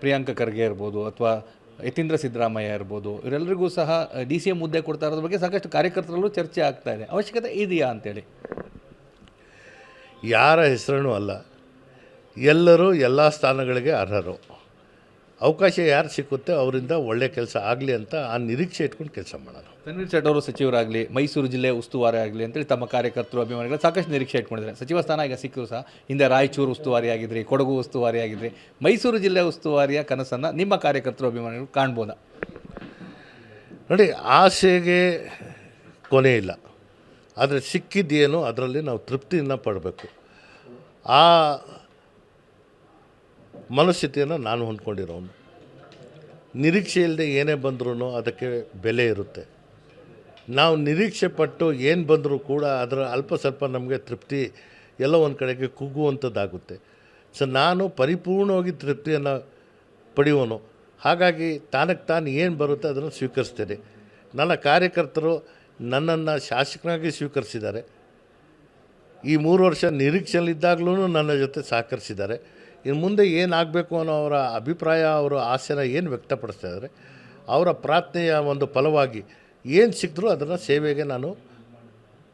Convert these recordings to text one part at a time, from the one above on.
ಪ್ರಿಯಾಂಕ ಖರ್ಗೆ ಇರ್ಬೋದು ಅಥವಾ ಯತೀಂದ್ರ ಸಿದ್ದರಾಮಯ್ಯ ಇರ್ಬೋದು, ಇವರೆಲ್ಲರಿಗೂ ಸಹ DCM ಹುದ್ದೆ ಕೊಡ್ತಾ ಇರೋದ್ರ ಬಗ್ಗೆ ಸಾಕಷ್ಟು ಕಾರ್ಯಕರ್ತರಲ್ಲೂ ಚರ್ಚೆ ಆಗ್ತಾ ಇದೆ. ಅವಶ್ಯಕತೆ ಇದೆಯಾ ಅಂತೇಳಿ? ಯಾರ ಹೆಸರೂ ಅಲ್ಲ, ಎಲ್ಲರೂ ಎಲ್ಲ ಸ್ಥಾನಗಳಿಗೆ ಅರ್ಹರು. ಅವಕಾಶ ಯಾರು ಸಿಕ್ಕುತ್ತೆ ಅವರಿಂದ ಒಳ್ಳೆ ಕೆಲಸ ಆಗಲಿ ಅಂತ ಆ ನಿರೀಕ್ಷೆ ಇಟ್ಕೊಂಡು ಕೆಲಸ ಮಾಡೋದು. ತನ್ವೀರ್ ಸೇಠ್ ಅವರು ಸಚಿವರಾಗಲಿ, ಮೈಸೂರು ಜಿಲ್ಲೆ ಉಸ್ತುವಾರಿ ಆಗಲಿ ಅಂತೇಳಿ ತಮ್ಮ ಕಾರ್ಯಕರ್ತರು, ಅಭಿಮಾನಿಗಳು ಸಾಕಷ್ಟು ನಿರೀಕ್ಷೆ ಇಟ್ಕೊಂಡಿದ್ದಾರೆ. ಸಚಿವ ಸ್ಥಾನ ಈಗ ಸಿಕ್ಕರು ಸಹ ಹಿಂದೆ ರಾಯಚೂರು ಉಸ್ತುವಾರಿ ಆಗಿದ್ರಿ, ಕೊಡಗು ಉಸ್ತುವಾರಿ ಆಗಿದ್ರಿ. ಮೈಸೂರು ಜಿಲ್ಲೆ ಉಸ್ತುವಾರಿಯ ಕನಸನ್ನು ನಿಮ್ಮ ಕಾರ್ಯಕರ್ತರು, ಅಭಿಮಾನಿಗಳು ಕಾಣ್ಬೋದಾ? ನೋಡಿ, ಆಸೆಗೆ ಕೊನೆ ಇಲ್ಲ, ಆದರೆ ಸಿಕ್ಕಿದ್ದೇನೋ ಅದರಲ್ಲಿ ನಾವು ತೃಪ್ತಿಯನ್ನು ಪಡಬೇಕು. ಆ ಮನಸ್ಥಿತಿಯನ್ನು ನಾನು ಹೊಂದ್ಕೊಂಡಿರೋನು. ನಿರೀಕ್ಷೆ ಇಲ್ಲದೆ ಏನೇ ಬಂದ್ರೂ ಅದಕ್ಕೆ ಬೆಲೆ ಇರುತ್ತೆ. ನಾವು ನಿರೀಕ್ಷೆ ಪಟ್ಟು ಏನು ಬಂದರೂ ಕೂಡ ಅದರ ಅಲ್ಪ ಸ್ವಲ್ಪ ನಮಗೆ ತೃಪ್ತಿ ಎಲ್ಲ ಒಂದು ಕಡೆಗೆ ಕುಗ್ಗುವಂಥದ್ದಾಗುತ್ತೆ. ಸೊ ನಾನು ಪರಿಪೂರ್ಣವಾಗಿ ತೃಪ್ತಿಯನ್ನು ಪಡೆಯೋನು. ಹಾಗಾಗಿ ತಾನಕ್ಕೆ ತಾನು ಏನು ಬರುತ್ತೆ ಅದನ್ನು ಸ್ವೀಕರಿಸ್ತೇನೆ. ನನ್ನ ಕಾರ್ಯಕರ್ತರು ನನ್ನನ್ನು ಶಾಸಕನಾಗಿ ಸ್ವೀಕರಿಸಿದ್ದಾರೆ. ಈ 3 ವರ್ಷ ನಿರೀಕ್ಷೆಯಲ್ಲಿದ್ದಾಗಲೂ ನನ್ನ ಜೊತೆ ಸಹಕರಿಸಿದ್ದಾರೆ. ಇನ್ನು ಮುಂದೆ ಏನಾಗಬೇಕು ಅನ್ನೋ ಅವರ ಅಭಿಪ್ರಾಯ, ಅವರ ಆಸೆನ ಏನು ವ್ಯಕ್ತಪಡಿಸ್ತಾ ಇದ್ದಾರೆ, ಅವರ ಪ್ರಾರ್ಥನೆಯ ಒಂದು ಫಲವಾಗಿ ಏನು ಸಿಕ್ಕಿದ್ರೂ ಅದನ್ನು ಸೇವೆಗೆ ನಾನು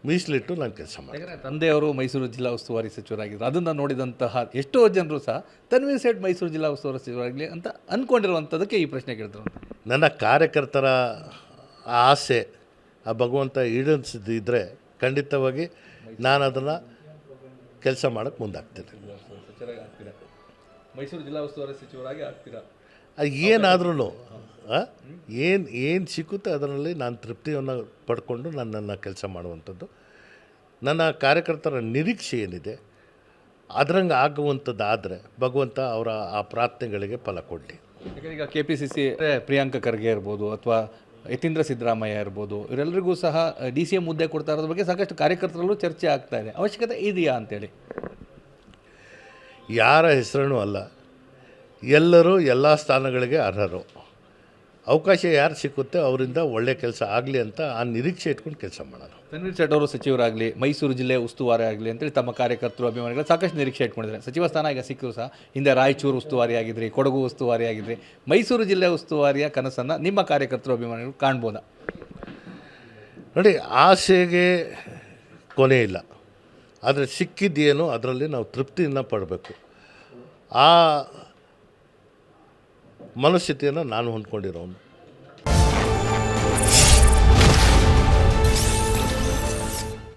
ಮೀಸಲಿಟ್ಟು ನಾನು ಕೆಲಸ ಮಾಡ್ತೀನಿ. ತಂದೆಯವರು ಮೈಸೂರು ಜಿಲ್ಲಾ ಉಸ್ತುವಾರಿ ಸಚಿವರಾಗಿದ್ದರು. ಅದನ್ನು ನೋಡಿದಂತಹ ಎಷ್ಟೋ ಜನರು ಸಹ ತನ್ವೀರ್ ಸೇಠ್ ಮೈಸೂರು ಜಿಲ್ಲಾ ಉಸ್ತುವಾರಿ ಸಚಿವರಾಗಲಿ ಅಂತ ಅಂದ್ಕೊಂಡಿರುವಂಥದ್ದಕ್ಕೆ ಈ ಪ್ರಶ್ನೆ ಕೇಳಿದ್ರು. ನನ್ನ ಕಾರ್ಯಕರ್ತರ ಆಸೆ ಆ ಭಗವಂತ ಈಡೇರಿಸಿದ್ರೆ ಖಂಡಿತವಾಗಿ ನಾನು ಅದನ್ನು ಕೆಲಸ ಮಾಡೋಕ್ಕೆ ಮುಂದಾಗ್ತೀನಿ. ಮೈಸೂರು ಜಿಲ್ಲಾ ಉಸ್ತುವಾರಿ ಸಚಿವರಾಗಿ ಆಗ್ತೀರಾ? ಏನಾದ್ರೂ ಏನು ಸಿಕ್ಕುತ್ತೆ ಅದರಲ್ಲಿ ನಾನು ತೃಪ್ತಿಯನ್ನು ಪಡ್ಕೊಂಡು ನನ್ನನ್ನು ಕೆಲಸ ಮಾಡುವಂಥದ್ದು. ನನ್ನ ಕಾರ್ಯಕರ್ತರ ನಿರೀಕ್ಷೆ ಏನಿದೆ ಅದರಂಗೆ ಆಗುವಂಥದ್ದಾದರೆ ಭಗವಂತ ಅವರ ಆ ಪ್ರಾರ್ಥನೆಗಳಿಗೆ ಫಲ ಕೊಡಲಿ. ಯಾಕಂದರೆ ಈಗ KPCC ಪ್ರಿಯಾಂಕ ಖರ್ಗೆ ಇರ್ಬೋದು ಅಥವಾ ಯತೀಂದ್ರ ಸಿದ್ದರಾಮಯ್ಯ ಇರ್ಬೋದು, ಇವರೆಲ್ಲರಿಗೂ ಸಹ DCM ಹುದ್ದೆ ಕೊಡ್ತಾ ಇರೋದ್ರ ಬಗ್ಗೆ ಸಾಕಷ್ಟು ಕಾರ್ಯಕರ್ತರಲ್ಲೂ ಚರ್ಚೆ ಆಗ್ತಾ ಇದೆ. ಅವಶ್ಯಕತೆ ಇದೆಯಾ ಅಂತೇಳಿ? ಯಾರ ಹೆಸರೂ ಅಲ್ಲ, ಎಲ್ಲರೂ ಎಲ್ಲ ಸ್ಥಾನಗಳಿಗೆ ಅರ್ಹರು. ಅವಕಾಶ ಯಾರು ಸಿಕ್ಕುತ್ತೆ ಅವರಿಂದ ಒಳ್ಳೆ ಕೆಲಸ ಆಗಲಿ ಅಂತ ಆ ನಿರೀಕ್ಷೆ ಇಟ್ಕೊಂಡು ಕೆಲಸ ಮಾಡೋದು. ತನ್ವೀರ್ ಸೇಠ್ ಅವರು ಸಚಿವರಾಗಲಿ, ಮೈಸೂರು ಜಿಲ್ಲೆ ಉಸ್ತುವಾರಿ ಆಗಲಿ ಅಂತೇಳಿ ತಮ್ಮ ಕಾರ್ಯಕರ್ತರು, ಅಭಿಮಾನಿಗಳು ಸಾಕಷ್ಟು ನಿರೀಕ್ಷೆ ಇಟ್ಕೊಂಡಿದ್ದಾರೆ. ಸಚಿವ ಸ್ಥಾನ ಈಗ ಸಿಕ್ಕರು ಸಹ ಹಿಂದೆ ರಾಯಚೂರು ಉಸ್ತುವಾರಿ ಆಗಿದ್ರಿ, ಕೊಡಗು ಉಸ್ತುವಾರಿ ಆಗಿದ್ರಿ. ಮೈಸೂರು ಜಿಲ್ಲೆ ಉಸ್ತುವಾರಿಯ ಕನಸನ್ನು ನಿಮ್ಮ ಕಾರ್ಯಕರ್ತರು, ಅಭಿಮಾನಿಗಳು ಕಾಣ್ಬೋದಾ? ನೋಡಿ, ಆಸೆಗೆ ಕೊನೆ ಇಲ್ಲ, ಆದರೆ ಸಿಕ್ಕಿದ್ದೇನೋ ಅದರಲ್ಲಿ ನಾವು ತೃಪ್ತಿಯನ್ನು ಪಡಬೇಕು. ಆ ಮನಸ್ಥಿತಿಯನ್ನು ನಾನು ಹೊಂದ್ಕೊಂಡಿರೋನು.